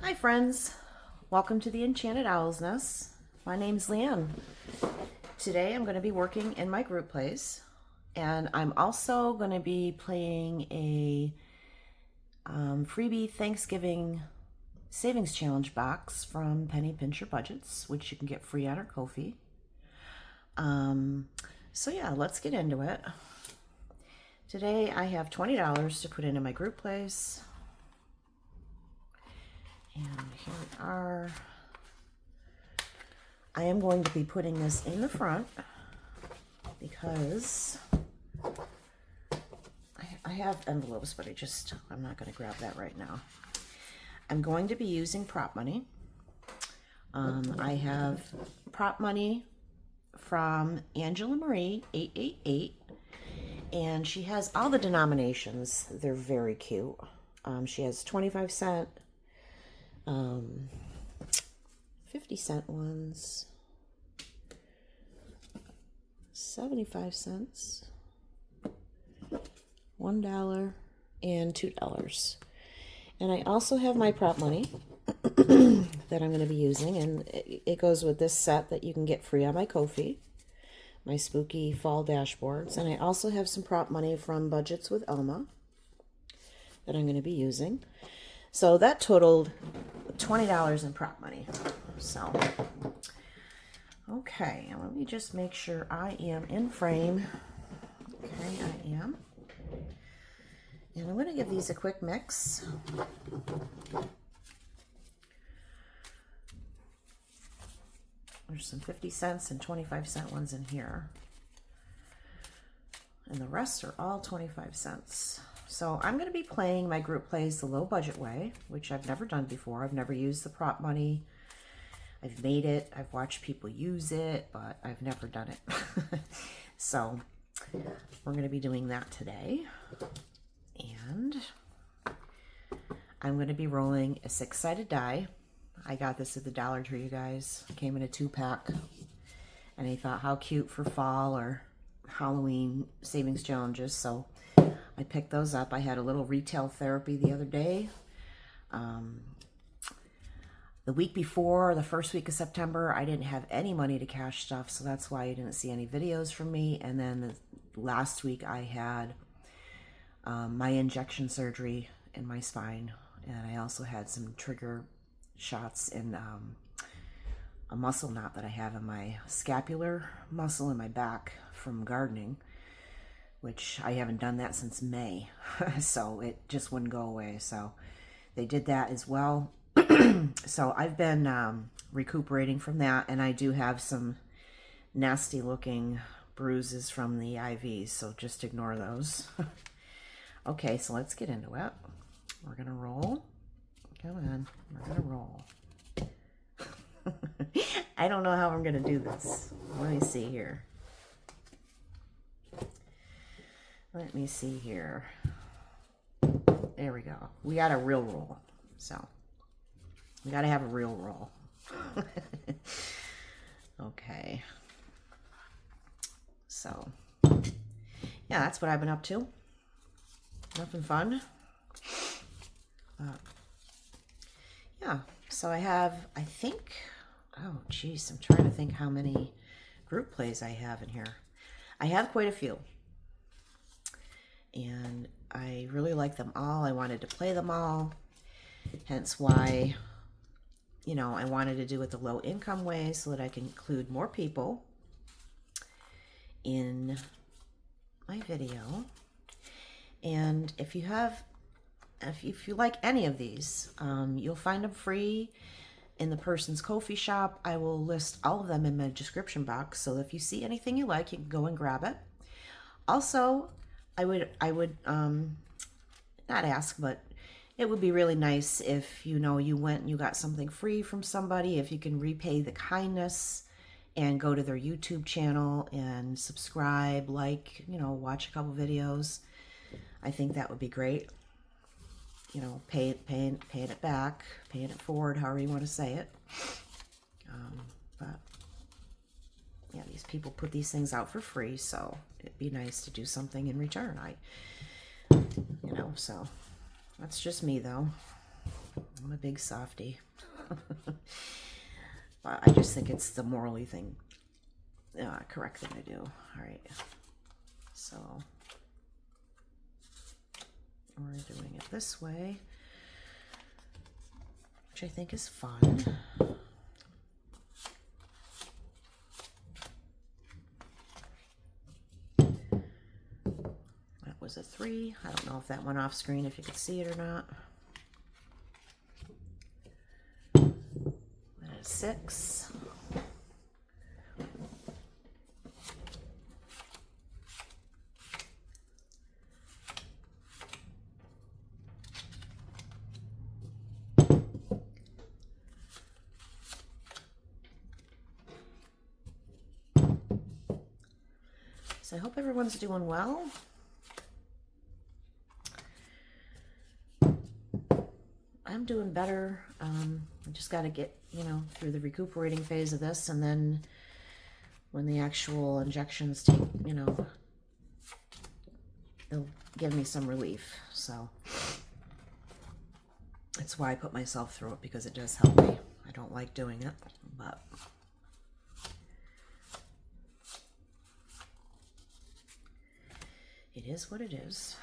Hi friends, welcome to the Enchanted Owls Nest. My name's Leanne. Today I'm going to be working in my group plays, and I'm also going to be playing a freebie Thanksgiving Savings Challenge box from Penny Pincher Budgets, which you can get free on our Ko-fi. So yeah, let's get into it. Today I have $20 to put into my group plays. And here we are. I am going to be putting this in the front because I have envelopes, but I'm not going to grab that right now. I'm going to be using prop money. I have prop money from Angela Marie 888, and she has all the denominations. They're very cute. She has 25-cent, 50-cent ones, 75 cents, $1, and $2. And I also have my prop money that I'm going to be using, and it goes with this set that you can get free on my Ko-fi, my spooky fall dashboards. And I also have some prop money from Budgets with Elma that I'm going to be using. So that totaled $20 in prop money. So, okay, let me just make sure I am in frame. Okay, I am. And I'm going to give these a quick mix. There's some 50 cents and 25-cent ones in here. And the rest are all 25 cents. So I'm going to be playing my group plays the low budget way, which I've never done before. I've never used the prop money. I've made it. I've watched people use it, but I've never done it. So we're going to be doing that today. And I'm going to be rolling a 6-sided die. I got this at the Dollar Tree, you guys. It came in a 2-pack. And I thought, how cute for fall or Halloween savings challenges. So I picked those up. I had a little retail therapy the other day. The week before, the first week of September, I didn't have any money to cash stuff, so that's why you didn't see any videos from me. And then last week I had my injection surgery in my spine, and I also had some trigger shots in a muscle knot that I have in my scapular muscle in my back from gardening, which I haven't done that since May. So it just wouldn't go away. So they did that as well. So I've been recuperating from that, and I do have some nasty looking bruises from the IVs, so just ignore those. Okay, so let's get into it. We're gonna roll. Come on, we're gonna roll. I don't know how I'm gonna do this. Let me see here. Let me see here. There we go. We got a real roll. So we got to have a real roll. Okay. So yeah, that's what I've been up to. Nothing fun. Yeah. So I have, I think, oh geez, I'm trying to think how many group plays I have in here. I have quite a few. And I really like them all. I wanted to play them all. Hence why, you know, I wanted to do it the low income way so that I can include more people in my video. And if you like any of these, you'll find them free in the person's Ko-fi shop. I will list all of them in my description box. So if you see anything you like, you can go and grab it. Also, I would not ask, but it would be really nice if, you know, you went and you got something free from somebody, if you can repay the kindness and go to their YouTube channel and subscribe, like, you know, watch a couple videos. I think that would be great. You know, paying it back, paying it forward, however you want to say it. But yeah, these people put these things out for free, so it'd be nice to do something in return. You know, so that's just me though. I'm a big softie. But I just think it's the morally thing, correct thing to do. All right. So we're doing it this way, which I think is fun. That was a 3. I don't know if that went off screen, if you could see it or not. That is 6. So I hope everyone's doing well. I'm doing better. I just got to get, through the recuperating phase of this, and then when the actual injections take, they'll give me some relief. So that's why I put myself through it, because it does help me. I don't like doing it, but it is what it is.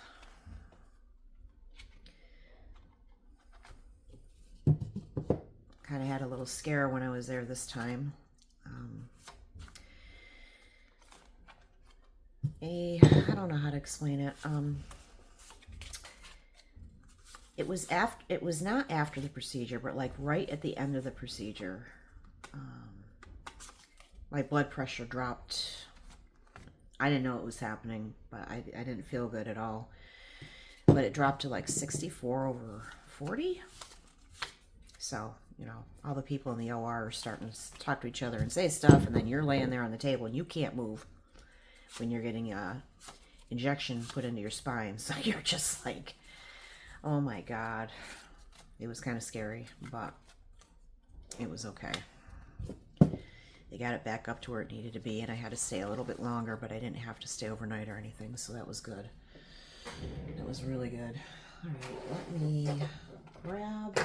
Kind of had a little scare when I was there this time. I don't know how to explain it. It was not after the procedure, but like right at the end of the procedure. My blood pressure dropped. I didn't know it was happening, but I didn't feel good at all. But it dropped to like 64/40. So, all the people in the OR are starting to talk to each other and say stuff, and then you're laying there on the table and you can't move when you're getting a injection put into your spine. So you're just like, oh my God. It was kind of scary, but it was okay. They got it back up to where it needed to be, and I had to stay a little bit longer, but I didn't have to stay overnight or anything, so that was good. That was really good. All right, let me grab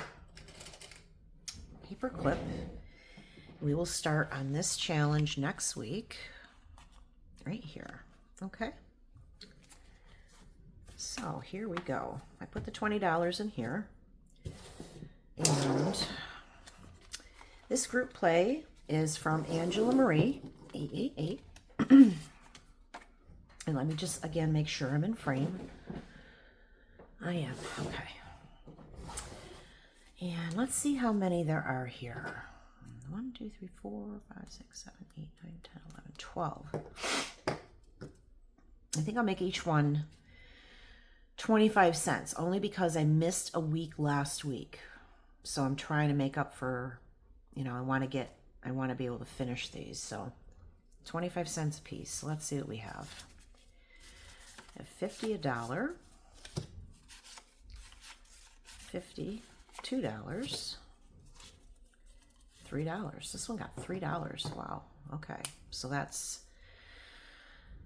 paper clip. We will start on this challenge next week, right here. Okay. So here we go. I put the $20 in here, and this group play is from Angela Marie 888. And let me just again make sure I'm in frame. I am. Okay. And let's see how many there are here. 1, 2, 3, 4, 5, 6, 7, 8, 9, 10, 11, 12. I think I'll make each one 25 cents, only because I missed a week last week. So I'm trying to make up for, I want to be able to finish these. So 25 cents a piece. So let's see what we have. I have 50, $1, 50, $2, $3. This one got $3. Wow. Okay. So that's,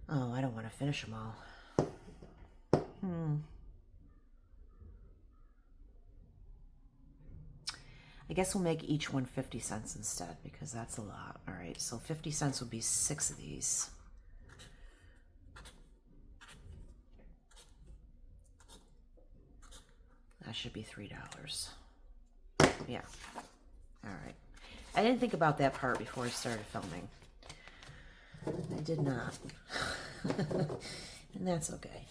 oh, I don't want to finish them all. I guess we'll make each one 50 cents instead, because that's a lot. All right. So 50 cents would be 6 of these. That should be $3. Yeah. All right. I didn't think about that part before I started filming. I did not. And that's okay.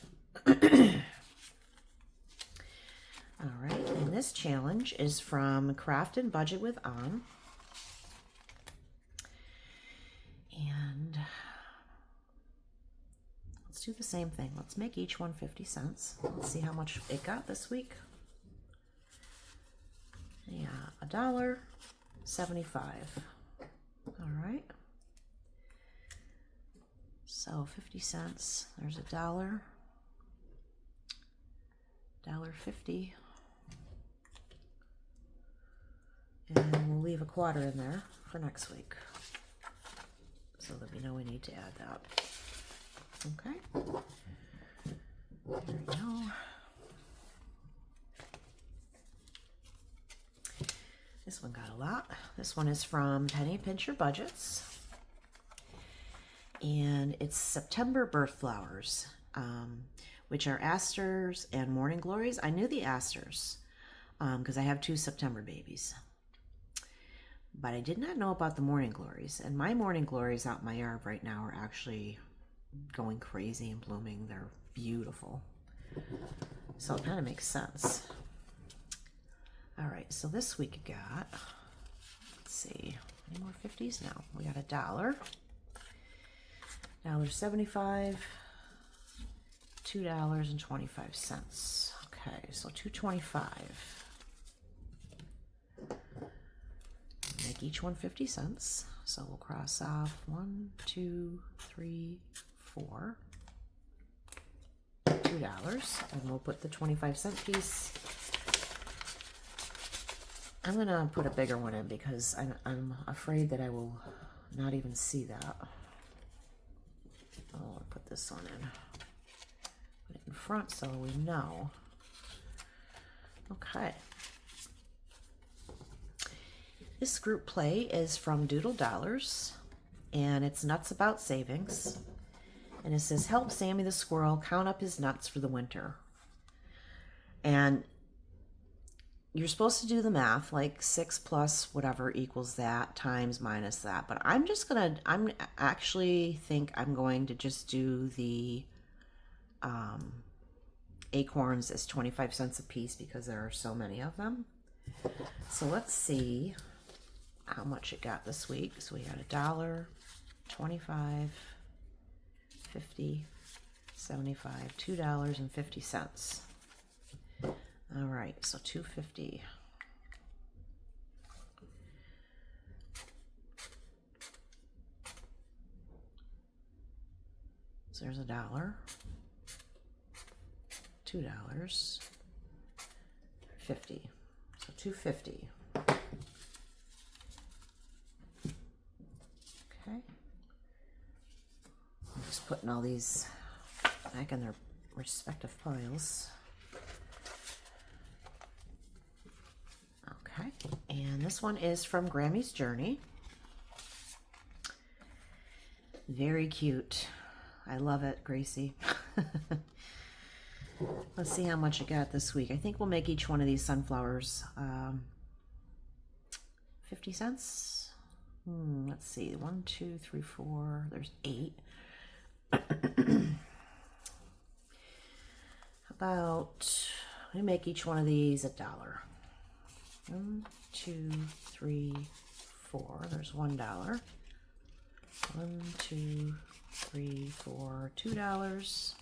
All right. And this challenge is from Craft and Budget with On. And let's do the same thing. Let's make each one 50 cents. Let's see how much it got this week. Yeah, $1.75. All right. So 50 cents. There's $1. $1.50. And we'll leave a quarter in there for next week, so that we know we need to add that. Okay. There we go. This one got a lot. This one is from Penny Pincher Budgets. And it's September birth flowers, which are asters and morning glories. I knew the asters because I have 2 September babies. But I did not know about the morning glories. And my morning glories out in my yard right now are actually going crazy and blooming. They're beautiful. So it kind of makes sense. All right, so this week we got, let's see, any more 50s? No, we got $1, $1.75, $2.25. Okay, so $2.25. Make each one 50 cents. So we'll cross off 1, 2, 3, 4, $2, and we'll put the 25-cent piece. I'm gonna put a bigger one in because I'm afraid that I will not even see that. Oh, I'll put this one in. Put it in front so we know. Okay. This group play is from Doodle Dollars, and it's Nuts About Savings. And it says, help Sammy the squirrel count up his nuts for the winter. And you're supposed to do the math, like 6 plus whatever equals that times minus that. But I'm actually think I'm going to just do the acorns as 25 cents a piece because there are so many of them. So let's see how much it got this week. So we got $1, 25, 50, 75, $2.50. All right, so $2.50. So there's $1, $2, 50. So $2.50. Okay. I'm just putting all these back in their respective piles. Okay, and this one is from Grammy's Journey. Very cute. I love it, Gracie. Let's see how much it got this week. I think we'll make each one of these sunflowers 50 cents. Let's see, 1, 2, 3, 4, there's 8. About, let me make each one of these $1. 1, 2, 3, 4. There's $1. 1, 2, 3, 4, $2.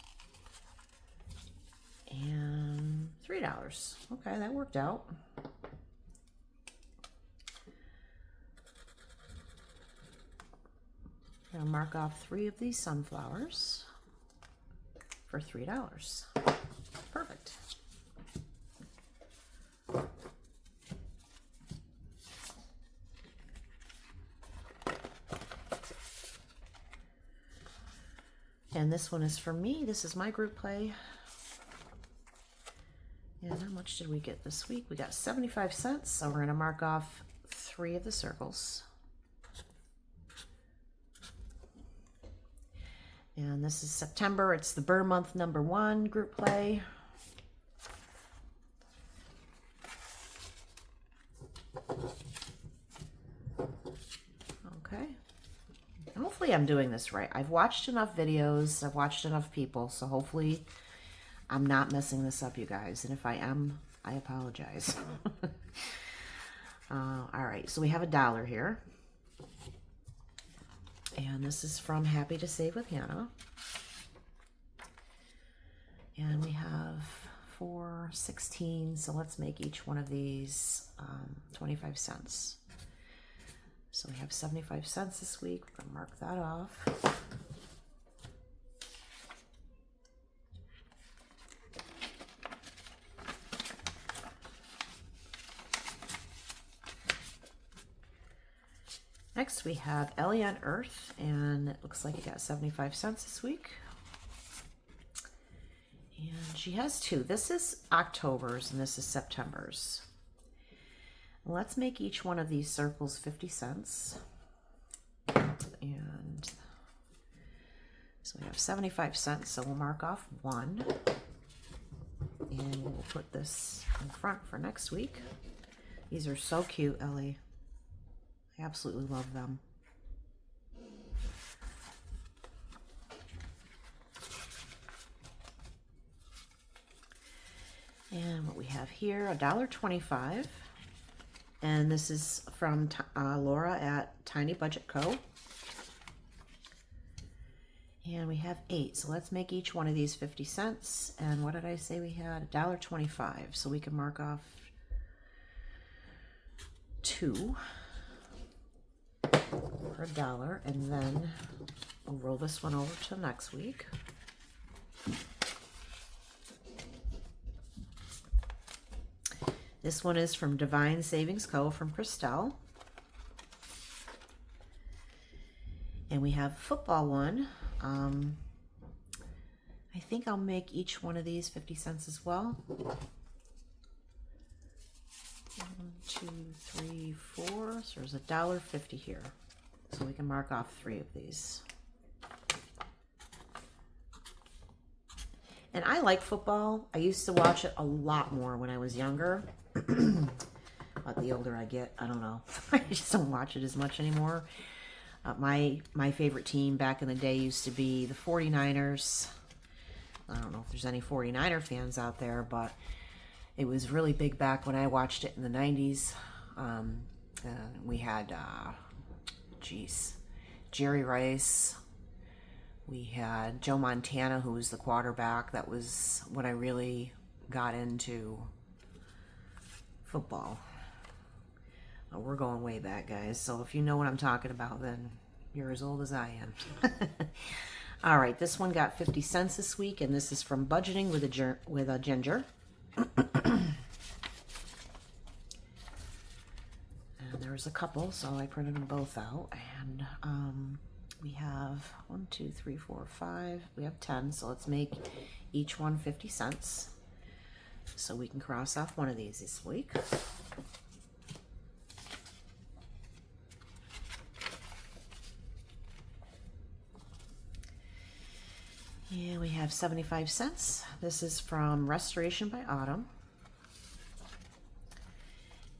And $3. Okay, that worked out. I'm gonna mark off 3 of these sunflowers for $3. Perfect. And this one is for me. This is my group play. And how much did we get this week? We got 75 cents. So we're going to mark off 3 of the circles. And this is September. It's the Burr Month #1 group play. Okay. And hopefully I'm doing this right. I've watched enough videos. I've watched enough people. So hopefully I'm not messing this up, you guys. And if I am, I apologize. All right. So we have $1 here. And this is from Happy to Save with Hannah. And we have 4, 16. So let's make each one of these 25 cents. So we have 75 cents this week. We're going to mark that off. Next we have Ellie on Earth, and it looks like it got 75 cents this week. And she has 2. This is October's and this is September's. let's make each one of these circles 50 cents. And so we have 75 cents, so we'll mark off 1. And we'll put this in front for next week. These are so cute, Ellie. I absolutely love them. And what we have here, $1.25. And this is from Laura at Tiny Budget Co. And we have 8. So let's make each one of these 50 cents. And what did I say we had? $1.25. So we can mark off 2 for $1. And then we'll roll this one over to next week. This one is from Divine Savings Co. from Christelle. And we have football one. I think I'll make each one of these 50 cents as well. 1, 2, 3, 4. So there's $1.50 here. So we can mark off 3 of these. And I like football. I used to watch it a lot more when I was younger. But the older I get, I don't know. I just don't watch it as much anymore. My favorite team back in the day used to be the 49ers. I don't know if there's any 49er fans out there, but it was really big back when I watched it in the 90s. We had, Jerry Rice. We had Joe Montana, who was the quarterback. That was when I really got into football. We're going way back, guys. So if you know what I'm talking about, then you're as old as I am. All right, this one got 50 cents this week, and this is from Budgeting with a Ginger. And there was a couple, so I printed them both out. And we have 1, 2, 3, 4, 5. We have 10, so let's make each one 50 cents. So we can cross off one of these this week. And we have 75 cents. This is from Restoration by Autumn.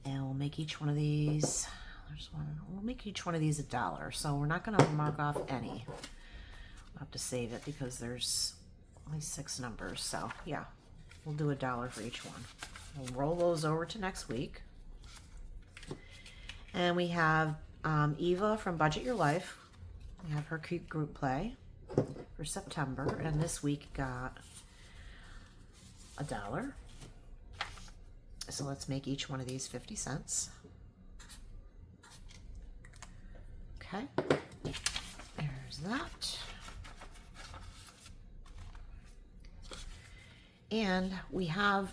And we'll make each one of these, we'll make each one of these $1. So we're not gonna mark off any. We'll have to save it because there's only 6 numbers. So yeah, we'll do $1 for each one. We'll roll those over to next week. And we have Eva from Budget Your Life. We have her cute group play for September, and this week got $1. So let's make each one of these 50 cents. Okay, there's that. And we have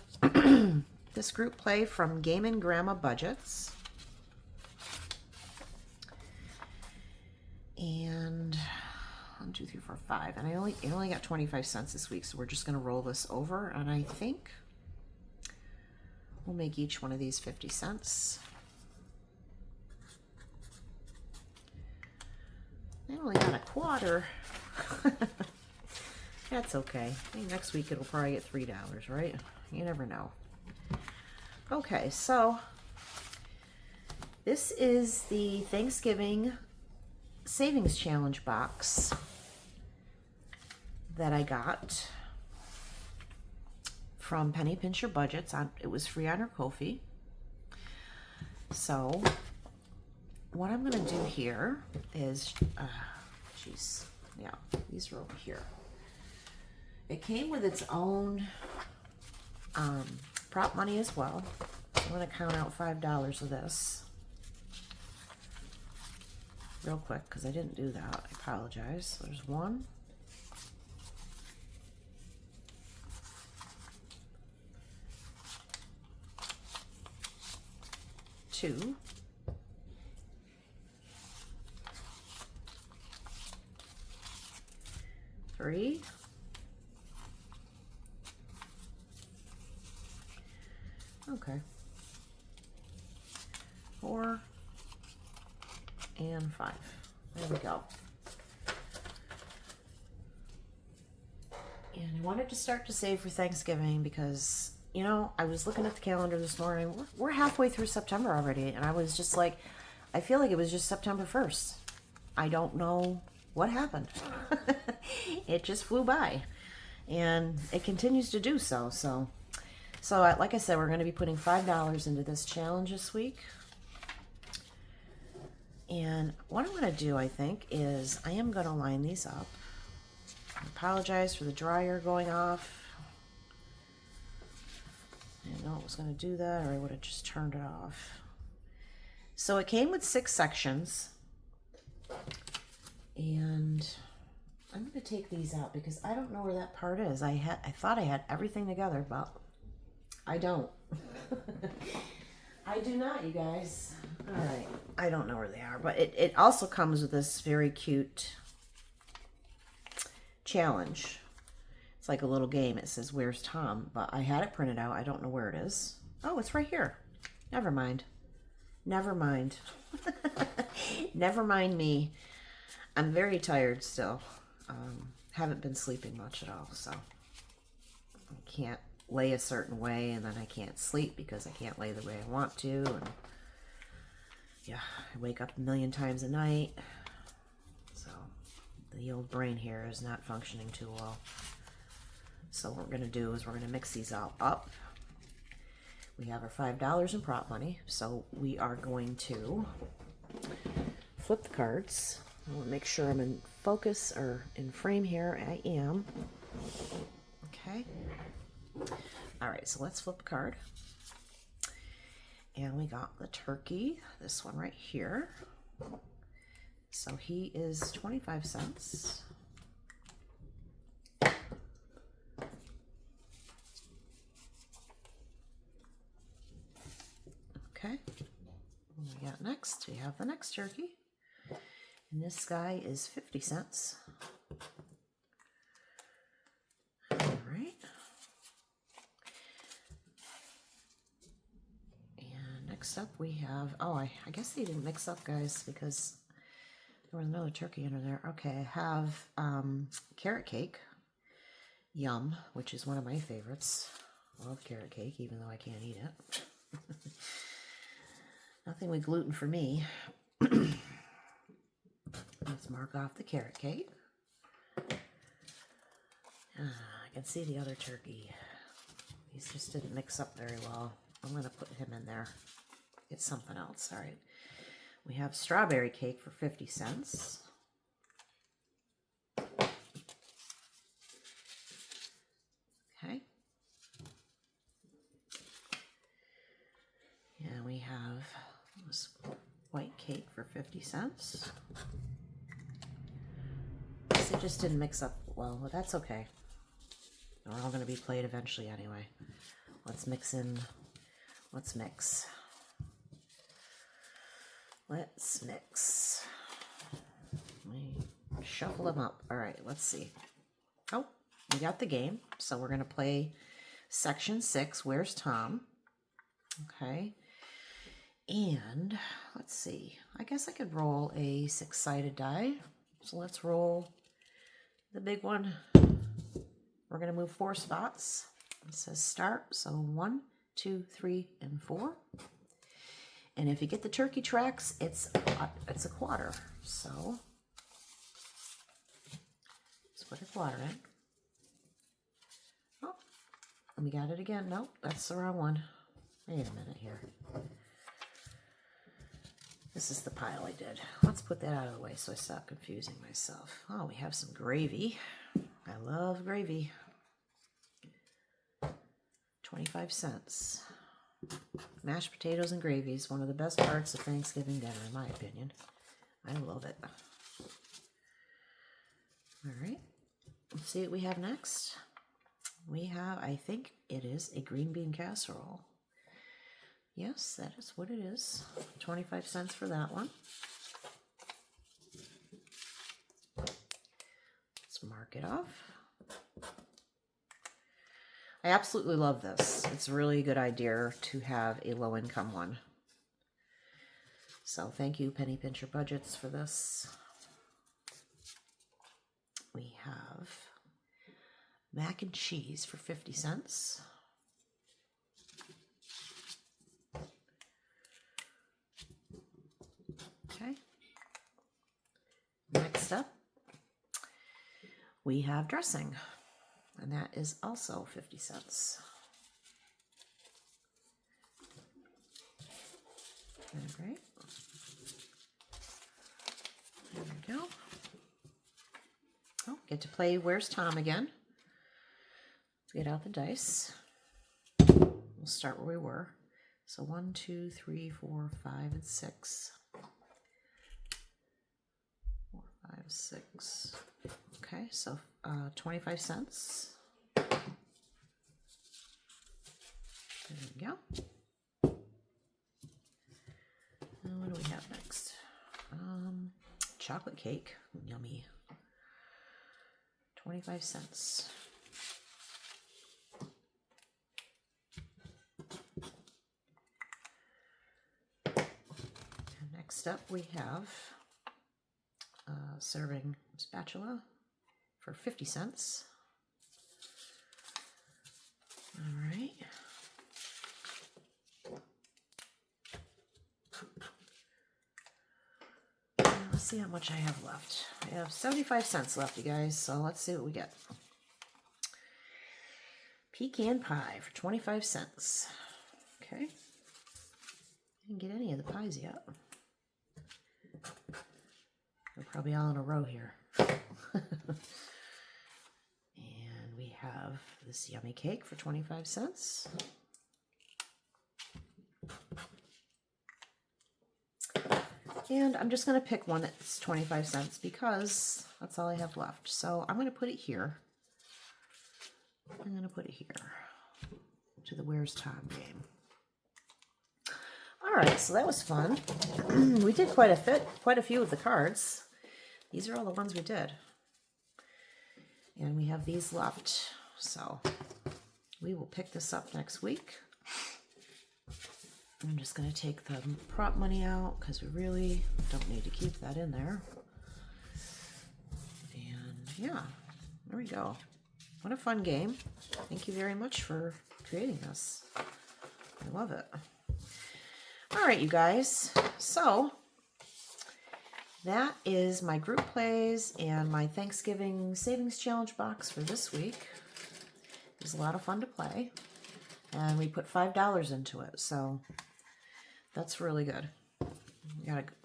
this group play from Game and Grandma Budgets. And 1, 2, 3, 4, 5. And it only got 25 cents this week, so we're just gonna roll this over, and I think we'll make each one of these 50 cents. I only got a quarter. That's okay. I think next week it'll probably get $3, right? You never know. Okay, so this is the Thanksgiving Savings Challenge box that I got from Penny Pincher Budgets. It was free on her Ko-fi. So what I'm gonna do here is, yeah, these are over here. It came with its own prop money as well. I'm gonna count out $5 of this real quick because I didn't do that. I apologize. There's 1, 2, 3, 4, 4, and 5. There we go. And I wanted to start to save for Thanksgiving because, you know, I was looking at the calendar this morning. We're halfway through September already. And I was just like, I feel like it was just September 1st. I don't know what happened. It just flew by. And it continues to do so. So like I said, we're going to be putting $5 into this challenge this week. And what I'm going to do, I think, is I am going to line these up. I apologize for the dryer going off. I didn't know it was going to do that, or I would have just turned it off. So it came with 6 sections. And I'm going to take these out because I don't know where that part is. I thought I had everything together, but I don't. I do not, you guys. All right. I don't know where they are, but it also comes with this very cute challenge. It's like a little game. It says, "Where's Tom?" But I had it printed out. I don't know where it is. Oh, it's right here. Never mind. Never mind. Never mind me. I'm very tired still. Haven't been sleeping much at all, so I can't lay a certain way, and then I can't sleep because I can't lay the way I want to. And yeah, I wake up a million times a night. So the old brain here is not functioning too well. So what we're going to do is we're going to mix these all up. We have our $5 in prop money, so we are going to flip the cards. I want to make sure I'm in focus or in frame here. I am. Okay. All right, so let's flip a card. And we got the turkey, this one right here. So he is 25 cents. Okay. What we got next? We have the next turkey. And this guy is 50 cents. All right. And next up we have, oh, I guess they didn't mix up, guys, because there was another turkey under there. Okay, I have carrot cake. Yum, which is one of my favorites. I love carrot cake, even though I can't eat it. Nothing with gluten for me. Let's mark off the carrot cake. I can see the other turkey. These just didn't mix up very well. I'm going to put him in there. It's something else. All right. We have strawberry cake for 50 cents. Okay. And we have this white cake for 50 cents. It just didn't mix up well, but that's okay. They're all going to be played eventually anyway. Let's mix in. Let's mix. Let's mix. Let me shuffle them up. All right, let's see. Oh, we got the game. So we're going to play section 6, Where's Tom? Okay. And let's see. I guess I could roll a 6-sided die. So let's roll the big one. We're going to move 4 spots. It says start. So 1, 2, 3, and 4. And if you get the turkey tracks, it's a quarter. So let's put a quarter in. Oh, and we got it again. Nope, that's the wrong one. Wait a minute here. This is the pile I did. Let's put that out of the way so I stop confusing myself. Oh, we have some gravy. I love gravy. 25 cents. Mashed potatoes and gravy is one of the best parts of Thanksgiving dinner, in my opinion. I love it. All right. Let's see what we have next. We have, I think it is a green bean casserole. Yes, that is what it is. 25 cents for that one. Let's mark it off. I absolutely love this. It's a really good idea to have a low-income one. So thank you, Penny Pincher Budgets, for this. We have mac and cheese for 50 cents. Okay. Next up, we have dressing, and that is also 50 cents. Great. There we go. Oh, get to play Where's Tom again. Let's get out the dice. We'll start where we were. So 1, 2, 3, 4, 5, and 6. 4, 5, 6. Okay, so 25 cents. There we go. And what do we have next? Chocolate cake. Yummy. 25 cents. And next up we have serving spatula for 50 cents. All right. Let's see how much I have left. I have 75 cents left, you guys, so let's see what we get. Pecan pie for 25 cents. Okay. I didn't get any of the pies yet. They're probably all in a row here. And we have this yummy cake for 25 cents. And I'm just going to pick one that's 25 cents because that's all I have left. So I'm going to put it here. I'm going to put it here to the Where's Tom game. All right, so that was fun. We did quite a few of the cards. These are all the ones we did. And we have these left. So we will pick this up next week. I'm just going to take the prop money out because we really don't need to keep that in there. And yeah, there we go. What a fun game. Thank you very much for creating this. I love it. All right, you guys. So that is my group plays and my Thanksgiving Savings Challenge box for this week. It was a lot of fun to play. And we put $5 into it, so that's really good.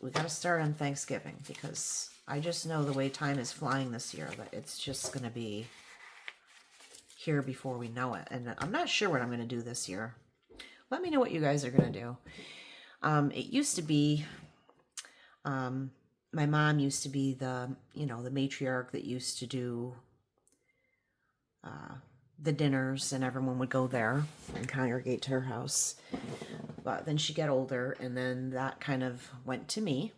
We gotta start on Thanksgiving because I just know the way time is flying this year that it's just gonna be here before we know it. And I'm not sure what I'm gonna do this year. Let me know what you guys are gonna do. It used to be, my mom used to be the matriarch that used to do the dinners, and everyone would go there and congregate to her house. But then she got older, and then that kind of went to me,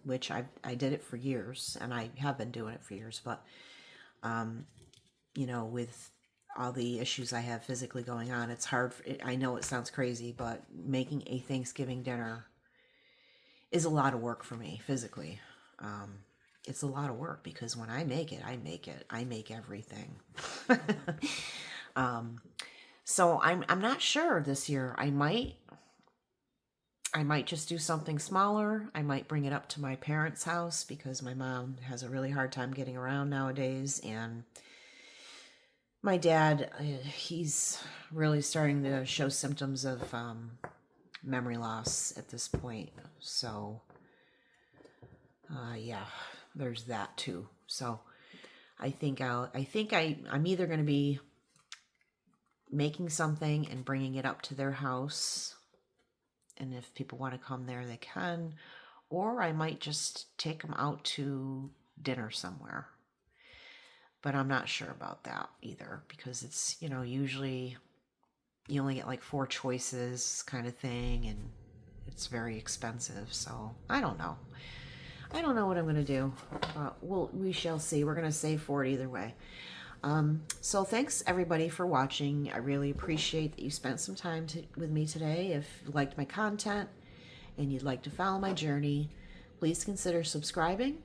which I did it for years, and I have been doing it for years. But with all the issues I have physically going on, it's hard. I know it sounds crazy, but making a Thanksgiving dinner is a lot of work for me physically. It's a lot of work because when I make it, I make everything. So I'm not sure this year. I might just do something smaller. I might bring it up to my parents' house because my mom has a really hard time getting around nowadays, and my dad, he's really starting to show symptoms of memory loss at this point. So yeah, there's that too. So I'm either going to be making something and bringing it up to their house, and if people want to come there, they can, or I might just take them out to dinner somewhere. But I'm not sure about that either because it's, usually you only get like 4 choices kind of thing, and it's very expensive. So I don't know. I don't know what I'm going to do. We shall see. We're going to save for it either way. So thanks everybody for watching. I really appreciate that you spent some time with me today. If you liked my content and you'd like to follow my journey, please consider subscribing.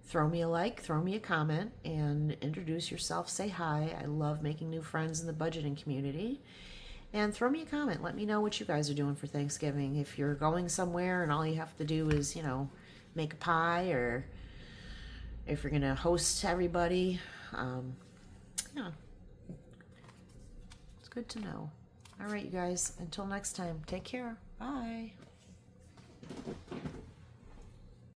Throw me a like, throw me a comment, and introduce yourself. Say hi. I love making new friends in the budgeting community. And throw me a comment. Let me know what you guys are doing for Thanksgiving. If you're going somewhere and all you have to do is, you know, make a pie, or if you're going to host everybody. Yeah. It's good to know. All right, you guys. Until next time, take care. Bye.